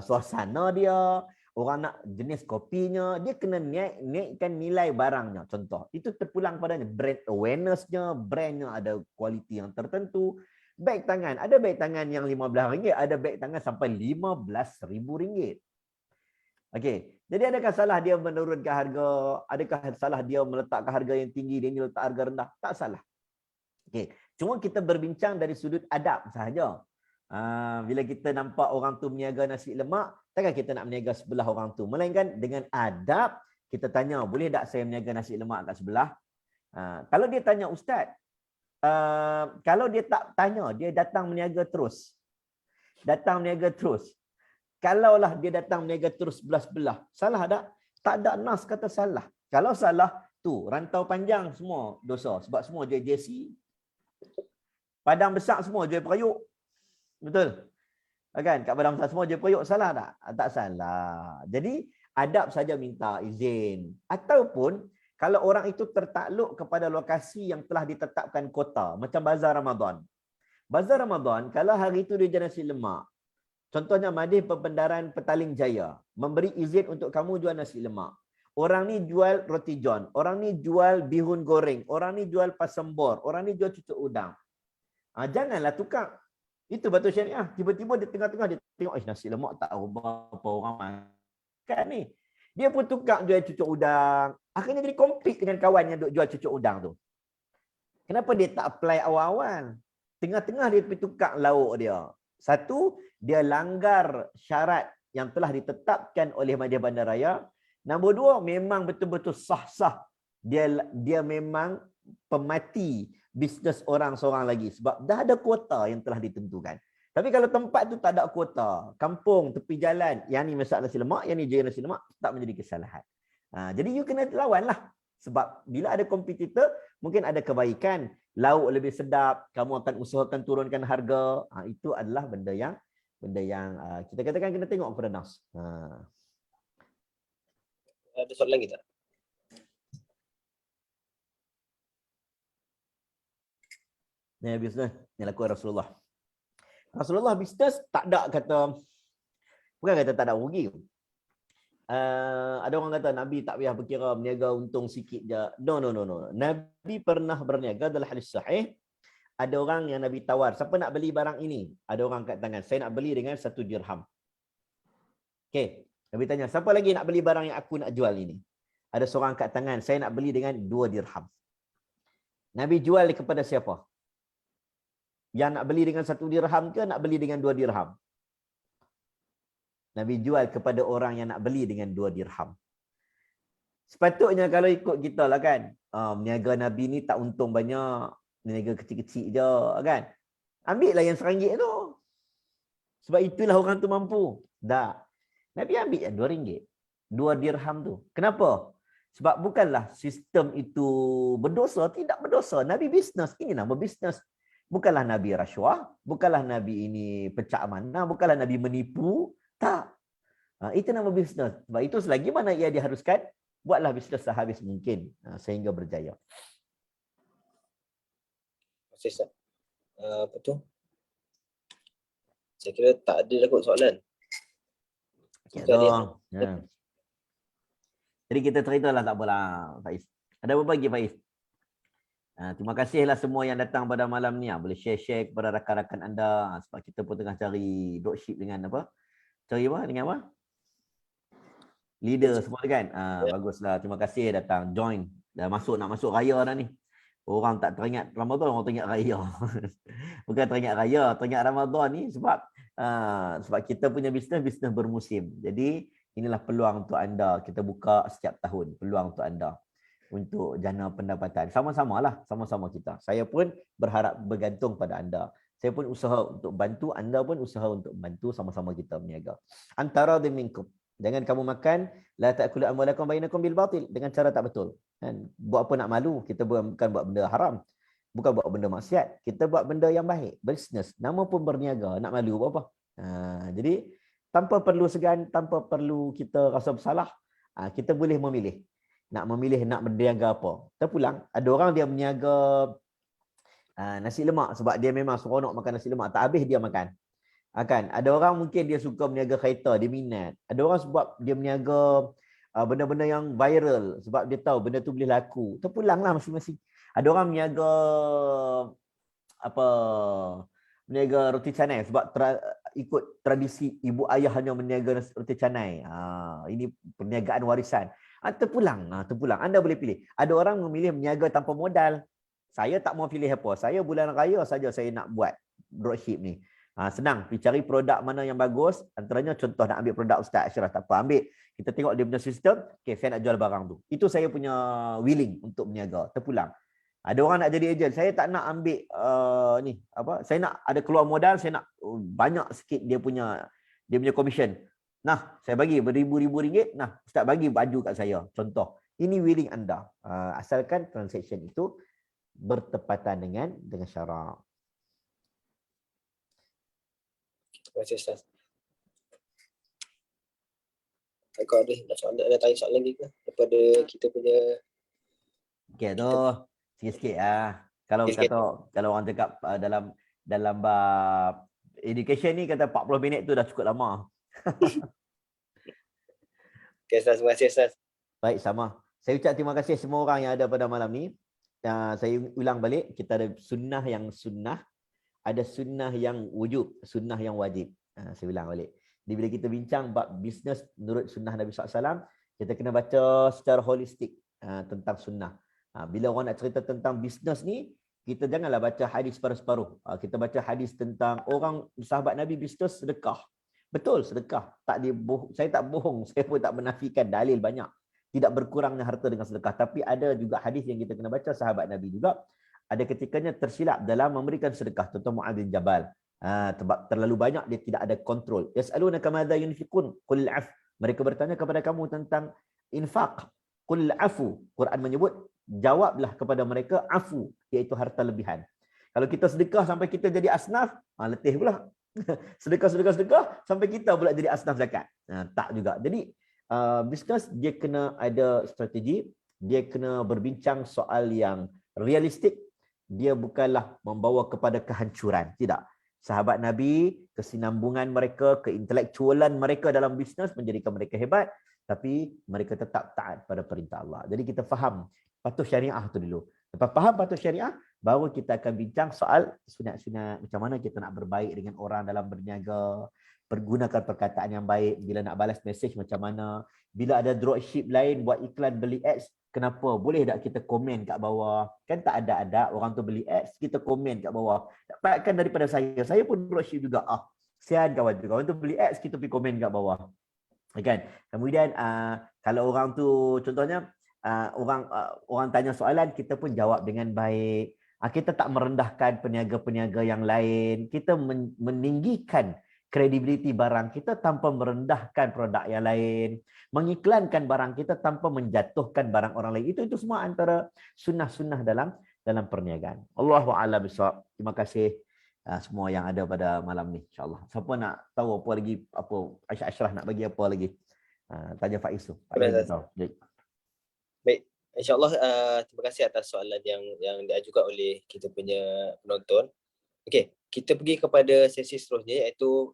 suasana dia, orang nak jenis kopinya, dia kena naikkan nilai barangnya. Contoh, itu terpulang padanya brand awareness-nya, brandnya ada kualiti yang tertentu. Beg tangan, ada beg tangan yang RM15, ada beg tangan sampai RM15,000. Okey, jadi adakah salah dia menurunkan harga? Adakah salah dia meletakkan harga yang tinggi, dia ni letak harga rendah? Tak salah. Okey, cuma kita berbincang dari sudut adab sahaja. Bila kita nampak orang tu berniaga nasi lemak, takkan kita nak berniaga sebelah orang tu. Melainkan dengan adab, kita tanya, boleh tak saya berniaga nasi lemak kat sebelah? Kalau dia tanya, Ustaz, kalau dia tak tanya, dia datang berniaga terus. Kalaulah dia datang berniaga terus sebelah-sebelah, salah tak? Tak ada nas kata salah. Kalau salah, tu rantau panjang semua dosa. Sebab semua jual JC. Padang besar semua jual periuk. Betul? Kan? Kat padang besar semua jual periuk, salah tak? Tak salah. Jadi, adab saja minta izin. Ataupun, kalau orang itu tertakluk kepada lokasi yang telah ditetapkan kota, macam Bazar Ramadan. Bazar Ramadan, kalau hari itu dia jual nasi lemak, contohnya Madih Perbendaharaan Petaling Jaya memberi izin untuk kamu jual nasi lemak. Orang ni jual roti john, orang ni jual bihun goreng, orang ni jual pasam bor, orang ni jual cucuk udang. Janganlah tukar. Itu batu syariah. Tiba-tiba di tengah-tengah dia tengok, nasi lemak tak berapa orang makan ni. Dia pun tukar jual cucuk udang. Akhirnya jadi compete dengan kawan yang duk jual cucuk udang tu. Kenapa dia tak apply awal-awal? Tengah-tengah dia pergi tukar lauk dia. Satu, dia langgar syarat yang telah ditetapkan oleh Madya Bandaraya. Nombor dua, memang betul-betul sah-sah. Dia memang pemati bisnes orang seorang lagi. Sebab dah ada kuota yang telah ditentukan. Tapi kalau tempat tu tak ada kuota, kampung, tepi jalan, yang ni masak nasi lemak, yang ni jual nasi lemak, tak menjadi kesalahan. Jadi you kena lawan lah. Sebab bila ada kompetitor, mungkin ada kebaikan. Lauk lebih sedap, kamu akan usahakan turunkan harga. Itu adalah benda yang kita katakan kena tengok kepada nas. Ada soalan lagi tak? Ni bisnes, ni lakukan Rasulullah. Rasulullah bisnes tak ada kata, bukan kata tak ada rugi. Ada orang kata Nabi tak payah berkira berniaga untung sikit je. No. Nabi pernah berniaga dalam hadis sahih. Ada orang yang Nabi tawar, siapa nak beli barang ini? Ada orang kat tangan, saya nak beli dengan 1 dirham. Okey, Nabi tanya, siapa lagi nak beli barang yang aku nak jual ini? Ada seorang kat tangan, saya nak beli dengan 2 dirham. Nabi jual kepada siapa? Yang nak beli dengan 1 dirham ke nak beli dengan 2 dirham? Nabi jual kepada orang yang nak beli dengan 2 dirham. Sepatutnya kalau ikut kita lah kan, meniaga Nabi ni tak untung banyak, meniaga kecil-kecil je kan. Ambil lah yang RM1 tu. Sebab itulah orang tu mampu. Tak. Nabi ambil yang RM2. 2 dirham tu. Kenapa? Sebab bukanlah sistem itu berdosa, tidak berdosa. Nabi bisnes, ini nama bisnes. Bukanlah Nabi rasuah, bukanlah Nabi ini pecah amanah, bukanlah Nabi menipu. Tak. Itu nama bisnes. Sebab itu selagi mana ia diharuskan, buatlah bisnes sehabis mungkin sehingga berjaya. Terima kasih Ustaz. Apa tu? Saya kira tak ada dah kot soalan. Okay, Bukan dia. ya. Jadi kita ceritalah, tak apalah Faiz. Ada apa lagi Faiz? Terima kasihlah semua yang datang pada malam ni. Boleh share-share kepada rakan-rakan anda. Sebab kita pun tengah cari dropship dengan apa? Cari apa? Dengan apa? Leader semua kan? Baguslah. Terima kasih datang. Join. Dah nak masuk raya dah ni. Orang tak teringat Ramadan, orang teringat raya. Bukan teringat raya, teringat Ramadan ni sebab kita punya bisnes bermusim. Jadi inilah peluang untuk anda. Kita buka setiap tahun. Peluang untuk anda untuk jana pendapatan. Sama-samalah, sama-sama kita. Saya pun berharap bergantung pada anda. Saya pun usaha untuk bantu, anda pun usaha untuk bantu, sama-sama kita berniaga. Antara minkum. Jangan kamu makan la ta'kulu amwalakum bainakum bil batil, dengan cara tak betul. Kan? Buat apa nak malu? Kita bukan buat benda haram. Bukan buat benda maksiat. Kita buat benda yang baik. Bisnes. Nama pun berniaga. Nak malu buat apa? Jadi tanpa perlu segan, tanpa perlu kita rasa bersalah, kita boleh memilih. Nak memilih nak berniaga apa. Terpulang, ada orang dia berniaga nasi lemak sebab dia memang seronok makan nasi lemak. Tak habis dia makan. Kan? Ada orang mungkin dia suka berniaga kereta, dia minat. Ada orang sebab dia berniaga benda-benda yang viral sebab dia tahu benda tu boleh laku. Terpulanglah masing-masing. Ada orang berniaga berniaga roti canai sebab ikut tradisi ibu ayahnya berniaga roti canai. Ini perniagaan warisan. Terpulang. Anda boleh pilih. Ada orang memilih berniaga tanpa modal. Saya tak mau pilih apa. Saya bulan raya saja saya nak buat dropship ni. Senang, pergi cari produk mana yang bagus. Antaranya contoh nak ambil produk Ustaz Ashraf, tak apa, ambil. Kita tengok dia punya sistem, okay, saya nak jual barang tu. Itu saya punya willing untuk berniaga. Terpulang. Ada orang nak jadi ejen, saya tak nak ambil saya nak ada keluar modal, saya nak banyak sikit dia punya commission. Nah, saya bagi beribu-ribu ringgit, nah, Ustaz bagi baju kat saya. Contoh. Ini willing anda. Asalkan transaction itu bertepatan dengan syarak. Terima kasih Ustaz. Kau ada tanya soalan lagi ke daripada kita punya? Okey tu sikit-sikit Kalau orang cakap dalam bab education ni kata 40 minit tu dah cukup lama. Okey Ustaz, terima kasih Ustaz. Baik, sama. Saya ucap terima kasih semua orang yang ada pada malam ni. Saya ulang balik, kita ada sunnah yang sunnah, ada sunnah yang wujub, sunnah yang wajib. Saya ulang balik. Jadi bila kita bincang bab bisnes menurut sunnah Nabi SAW, kita kena baca secara holistik tentang sunnah. Bila orang nak cerita tentang bisnes ni, kita janganlah baca hadis separuh-separuh. Kita baca hadis tentang orang sahabat Nabi bisnes sedekah. Betul, sedekah. Saya tak bohong, saya pun tak menafikan, dalil banyak. Tidak berkurangnya harta dengan sedekah. Tapi ada juga hadis yang kita kena baca, sahabat Nabi juga ada ketikanya tersilap dalam memberikan sedekah. Contoh Mu'adz bin Jabal. Sebab terlalu banyak dia tidak ada kontrol. Yas'alunaka madza yunfiqun qul af. Mereka bertanya kepada kamu tentang infak. Qul afu. Quran menyebut jawablah kepada mereka afu, iaitu harta lebihan. Kalau kita sedekah sampai kita jadi asnaf, letih pula. Sedekah sampai kita pula jadi asnaf zakat. Tak juga. Jadi bisnes dia kena ada strategi, dia kena berbincang soal yang realistik. Dia bukanlah membawa kepada kehancuran. Tidak. Sahabat Nabi, kesinambungan mereka, keintelektualan mereka dalam bisnes menjadikan mereka hebat, tapi mereka tetap taat pada perintah Allah. Jadi kita faham patuh syariah tu dulu. Lepas faham patuh syariah, baru kita akan bincang soal sunat-sunat, macam mana kita nak berbaik dengan orang dalam berniaga, pergunakan perkataan yang baik, bila nak balas mesej macam mana, bila ada dropship lain buat iklan beli ads, kenapa? Boleh tak kita komen kat bawah? Kan tak ada orang tu beli ads, kita komen kat bawah. Dapatkan daripada saya pun dropship juga. Kesian kawan tu beli ads, kita pergi komen kat bawah. Kan? Kemudian kalau orang tu contohnya orang tanya soalan, kita pun jawab dengan baik. Kita tak merendahkan peniaga-peniaga yang lain. Kita meninggikan kredibiliti barang kita tanpa merendahkan produk yang lain, mengiklankan barang kita tanpa menjatuhkan barang orang lain. Itu semua antara sunnah-sunnah dalam perniagaan. Allahu a'lam bishawab. Terima kasih semua yang ada pada malam ni, insya-Allah. Siapa nak tahu apa lagi, apa Ashraf nak bagi apa lagi? Tanya Faiz tu. Faiz tahu. Baik, insya-Allah terima kasih atas soalan yang diajukan oleh kita punya penonton. Okey, kita pergi kepada sesi seterusnya, iaitu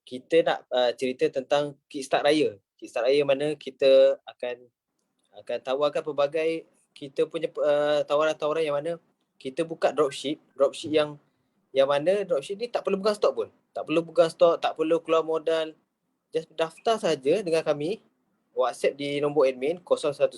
kita nak cerita tentang Kickstart Raya. Kickstart Raya mana kita akan tawarkan pelbagai kita punya tawaran-tawaran yang mana kita buka dropship yang mana dropship ni tak perlu pegang stok pun. Tak perlu pegang stok, tak perlu keluar modal. Just daftar saja dengan kami. WhatsApp di nombor admin 019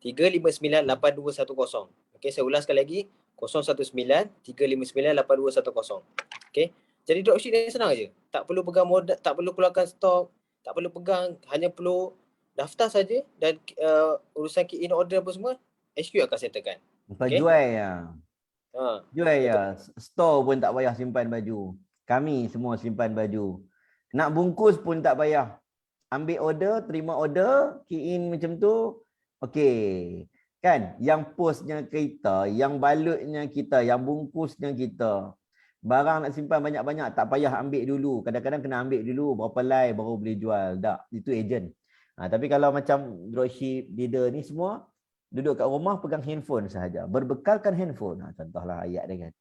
359 8210. Okey, saya ulang sekali lagi, 019 359 8210. Okey. Jadi dropship ni senang aja. Tak perlu pegang modal, tak perlu keluarkan stok, tak perlu pegang, hanya perlu daftar saja dan urusan key in order apa semua HQ akan settlekan. Okay? Jual ya. Jual ya. Store pun tak payah simpan baju. Kami semua simpan baju. Nak bungkus pun tak payah. Ambil order, terima order, key in macam tu. Okey. Kan? Yang postnya kita, yang balutnya kita, yang bungkusnya kita. Barang nak simpan banyak-banyak, tak payah ambil dulu. Kadang-kadang kena ambil dulu berapa lay baru boleh jual. Tak, itu ejen. Tapi kalau macam dropship leader ni semua, duduk kat rumah pegang handphone sahaja. Berbekalkan handphone. Contohlah ayat dia kan.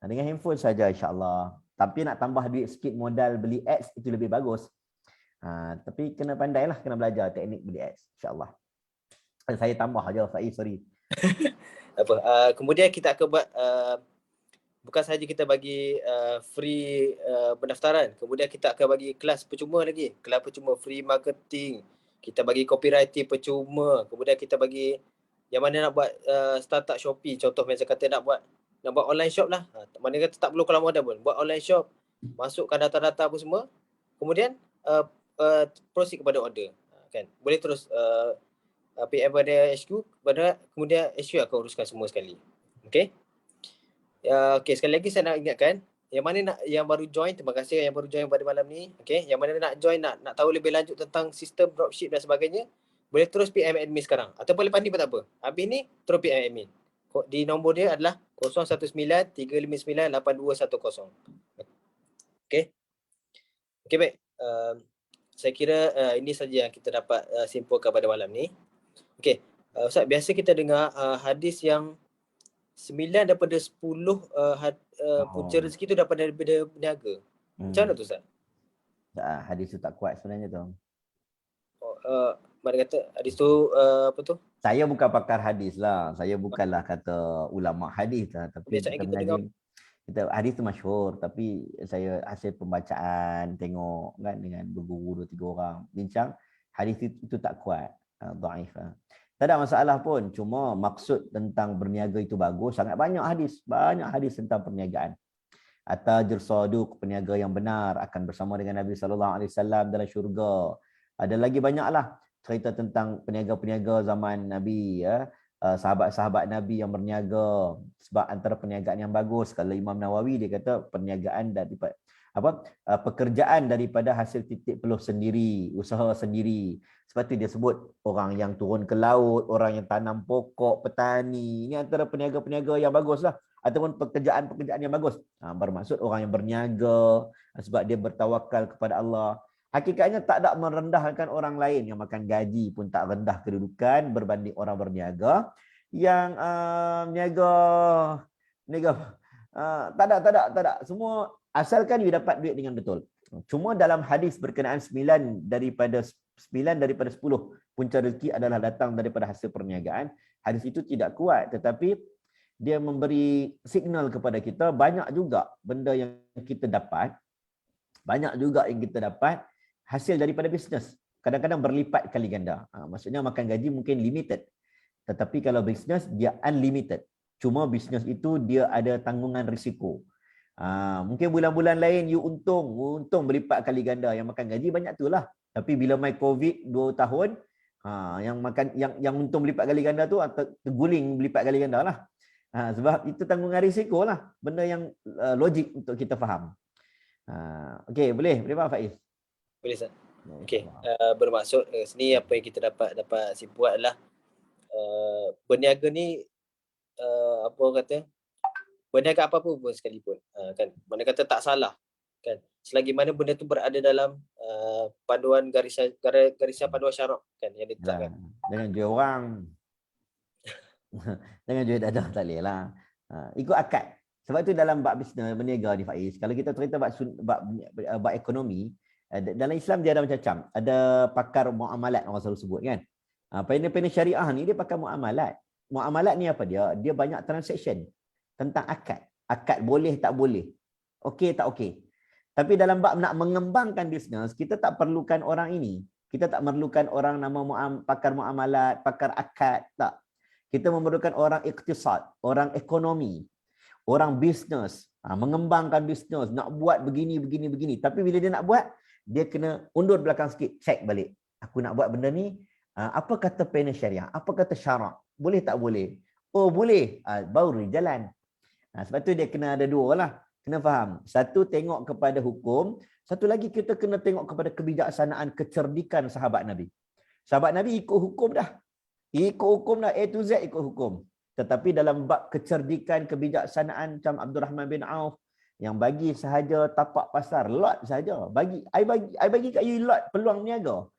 Dengan handphone saja insya-Allah. Tapi nak tambah duit sikit modal beli ads itu lebih bagus. Tapi kena pandailah, kena belajar teknik beli ads insya-Allah. Saya tambah aja Faiz, sorry. Apa? Kemudian kita akan buat bukan sahaja kita bagi free pendaftaran, kemudian kita akan bagi kelas percuma lagi. Kelas percuma free marketing. Kita bagi copywriting percuma. Kemudian kita bagi yang mana nak buat startup Shopee, contoh macam kata nak buat online shop lah. Mana kata tak perlu keluar modal pun. Buat online shop, masukkan data-data apa semua. Kemudian proceed kepada order. Kan? Boleh terus PM pada HQ, kemudian HQ akan uruskan semua sekali. Okey. Okey, sekali lagi saya nak ingatkan, yang baru join, terima kasih yang baru join pada malam ni. Okey, yang mana nak join, nak tahu lebih lanjut tentang sistem dropship dan sebagainya, boleh terus PM admin sekarang. Ataupun lepas ni pun tak apa. Habis ni terus PM admin. Di nombor dia adalah 019 359 8210. Okey. Okey, baik. Saya kira ini saja yang kita dapat simpulkan pada malam ni. Okey, Ustaz, biasa kita dengar hadis yang 9 daripada 10 punca rezeki tu dapat daripada berniaga. Macam mana tu Ustaz? Hadis tu tak kuat sebenarnya tu. Mana kata hadis tu apa tu? Saya bukan pakar hadis lah. Saya bukanlah kata ulama hadis lah. Tapi kita hadis tu masyhur, tapi saya hasil pembacaan, tengok kan dengan berguru 2-3 orang bincang, hadis itu tak kuat, dhaif. Tak ada masalah pun, cuma maksud tentang berniaga itu bagus, sangat banyak hadis tentang perniagaan. At-tajir saduq, peniaga yang benar akan bersama dengan Nabi sallallahu alaihi wasallam dalam syurga. Ada lagi banyaklah cerita tentang peniaga-peniaga zaman Nabi ya. Sahabat-sahabat Nabi yang berniaga, sebab antara perniagaan yang bagus, kalau Imam Nawawi dia kata perniagaan daripada pekerjaan daripada hasil titik peluh sendiri, usaha sendiri. Sebab tu dia sebut orang yang turun ke laut, orang yang tanam pokok, petani, ini antara peniaga-peniaga yang baguslah, ataupun pekerjaan-pekerjaan yang bagus. Bermaksud orang yang berniaga sebab dia bertawakal kepada Allah. Hakikatnya tak ada merendahkan orang lain, yang makan gaji pun tak rendah kedudukan berbanding orang berniaga. Yang niaga tak ada. Semua asalkan you dapat duit dengan betul. Cuma dalam hadis berkenaan 9 daripada 10 punca rezeki adalah datang daripada hasil perniagaan. Hadis itu tidak kuat, tetapi dia memberi signal kepada kita banyak juga benda yang kita dapat, hasil daripada bisnes. Kadang-kadang berlipat kali ganda. Maksudnya makan gaji mungkin limited. Tetapi kalau bisnes dia unlimited. Cuma bisnes itu dia ada tanggungan risiko. Mungkin bulan-bulan lain you untung berlipat kali ganda. Yang makan gaji banyak tu lah. Tapi bila mai COVID 2 tahun, yang untung berlipat kali ganda tu terguling berlipat kali ganda lah. Sebab itu tanggungan risiko lah. Benda yang logik untuk kita faham. Okey, boleh Pak Faiz? Boleh Ustaz. Ya, Okey, insyaAllah. bermaksud sini apa yang kita dapat simpul adalah berniaga ni apa orang kata, berniaga apa-apa pun sekalipun, kan mana kata tak salah kan, selagi mana benda tu berada dalam panduan garisan panduan syarak kan yang Yalah, ditetapkan. jangan jual orang. Jangan jual dadah, tak boleh lah. Ikut akad. Sebab tu dalam bab bisnes berniaga ni Faiz, kalau kita cerita bab ekonomi, dalam Islam dia ada macam-macam. Ada pakar muamalat orang selalu sebut kan. Panel syariah ni dia pakar muamalat. Muamalat ni apa dia? Dia banyak transaction tentang akad. Akad boleh tak boleh. Okey tak okey. Tapi dalam bab nak mengembangkan bisnes, kita tak perlukan orang ini. Kita tak memerlukan orang nama pakar muamalat, pakar akad, tak. Kita memerlukan orang iktisad, orang ekonomi, orang bisnes, mengembangkan bisnes, nak buat begini. Tapi bila dia nak buat, dia kena undur belakang sikit, cek balik. Aku nak buat benda ni, apa kata panel syariah? Apa kata syarak? Boleh tak boleh? Oh boleh, baru dia jalan. Sebab tu dia kena ada dua lah. Kena faham. Satu tengok kepada hukum, satu lagi kita kena tengok kepada kebijaksanaan, kecerdikan sahabat Nabi. Sahabat Nabi ikut hukum dah. Ikut hukum dah, A to Z ikut hukum. Tetapi dalam bab kecerdikan, kebijaksanaan macam Abdul Rahman bin Auf yang bagi sahaja tapak pasar, lot sahaja. I bagi kat you lot peluang niaga.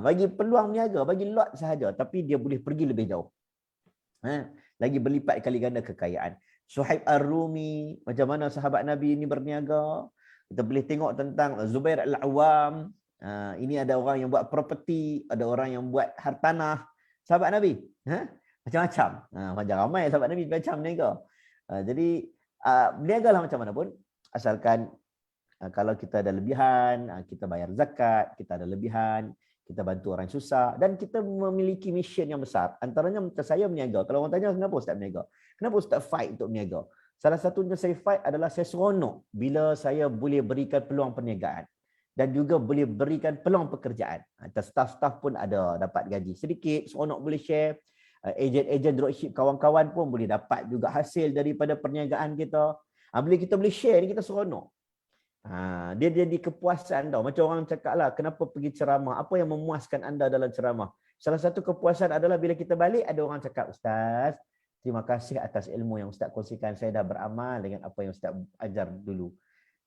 Bagi peluang niaga, bagi lot sahaja, tapi dia boleh pergi lebih jauh. Lagi berlipat kali ganda kekayaan. Suhaib Ar-Rumi, macam mana sahabat Nabi ini berniaga. Kita boleh tengok tentang Zubair Al-Awwam. Ini ada orang yang buat property, ada orang yang buat hartanah. Sahabat Nabi, macam-macam. Macam ramai sahabat Nabi macam niaga. Jadi berniagalah macam mana pun, asalkan kalau kita ada lebihan, kita bayar zakat, kita ada lebihan, kita bantu orang susah, dan kita memiliki mission yang besar. Antaranya macam saya berniaga. Kalau orang tanya kenapa Ustaz berniaga? Kenapa Ustaz fight untuk berniaga? Salah satunya saya fight adalah saya seronok bila saya boleh berikan peluang perniagaan. Dan juga boleh berikan peluang pekerjaan. Staff-staff pun ada dapat gaji sedikit, seronok boleh share. Ejen dropship kawan-kawan pun boleh dapat juga hasil daripada perniagaan kita. Bila kita boleh share ni, kita seronok. Dia jadi kepuasan tau. Macam orang cakap lah, kenapa pergi ceramah? Apa yang memuaskan anda dalam ceramah? Salah satu kepuasan adalah bila kita balik, ada orang cakap, Ustaz, terima kasih atas ilmu yang Ustaz kongsikan. Saya dah beramal dengan apa yang Ustaz ajar dulu.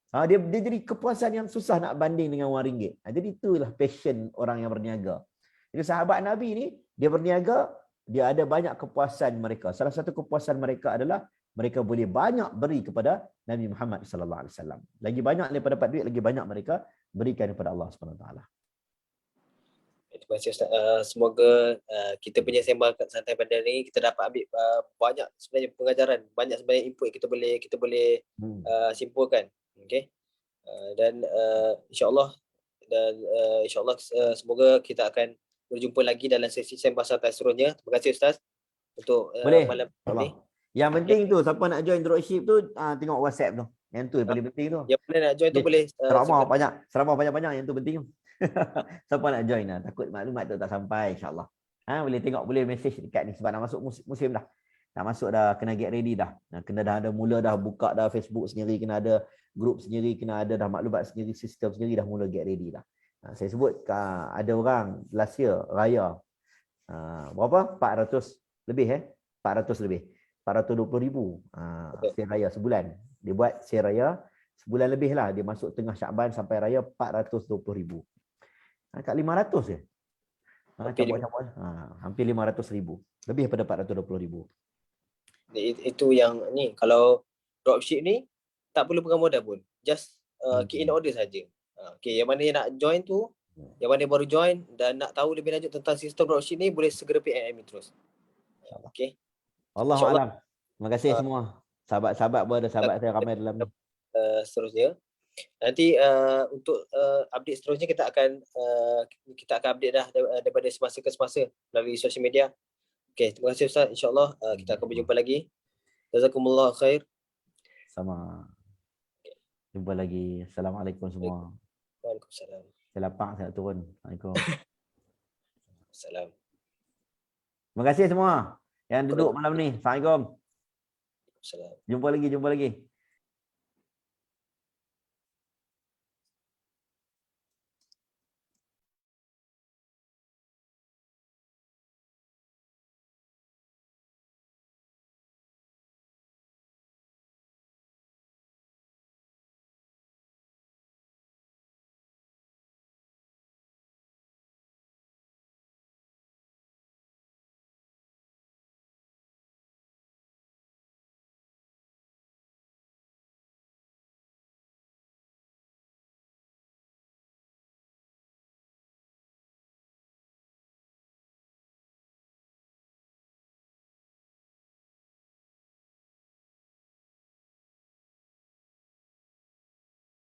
Dia jadi kepuasan yang susah nak banding dengan wang ringgit. Jadi itulah passion orang yang berniaga. Jadi sahabat Nabi ni, dia berniaga, dia ada banyak kepuasan mereka. Salah satu kepuasan mereka adalah mereka boleh banyak beri kepada Nabi Muhammad sallallahu alaihi wasallam. Lagi banyak daripada dapat duit, lagi banyak mereka berikan kepada Allah Subhanahu Wa Taala. Terima kasih Ustaz. Semoga kita punya sembang santai pada ni kita dapat ambil banyak sebenarnya pengajaran, banyak sebenarnya input kita boleh simpulkan. Okey. Dan insya-Allah semoga kita akan berjumpa lagi dalam sesi sembang santai seterusnya. Terima kasih Ustaz untuk malam ini. Yang penting tu, siapa nak join dropship tu, tengok WhatsApp tu. Yang tu yang paling penting tu. Yang mana nak join tu boleh ceramah banyak-banyak, yang tu penting tu. Siapa nak join lah, takut maklumat tu tak sampai, insya-Allah. Boleh tengok, boleh message dekat ni sebab nak masuk musim dah. Nak masuk dah, kena get ready dah. Kena dah ada mula dah buka dah Facebook sendiri, kena ada grup sendiri, kena ada dah maklumat sendiri, sistem sendiri, dah mula get ready dah. Saya sebut ada orang last year raya berapa? 400 lebih 400 lebih. 420,000 sale raya sebulan. Dia buat sale raya sebulan lebih lah. Dia masuk tengah Syakban sampai raya 420,000. Kat 500 je. Hampir 500,000. Lebih daripada 420,000. Itu yang ni, kalau dropship ni tak perlu pegang modal pun. Just key in order saja. Okay, yang mana yang nak join tu, yang mana baru join dan nak tahu lebih lanjut tentang sistem dropship ni, boleh segera PM terus. Okay. Allah alam. Terima kasih semua. Sahabat-sahabat pun ada sahabat saya ramai dalam ni. Seterusnya. Nanti untuk update seterusnya kita akan update dah daripada semasa ke semasa melalui sosial media. Okay, terima kasih Ustaz. InsyaAllah kita akan berjumpa lagi. Jazakumullah khair. Sama. Jumpa lagi. Assalamualaikum semua. Waalaikumsalam. Saya lapang, saya nak turun. Assalamualaikum. Salam. Terima kasih semua yang duduk malam ni. Assalamualaikum. Salam. Jumpa lagi.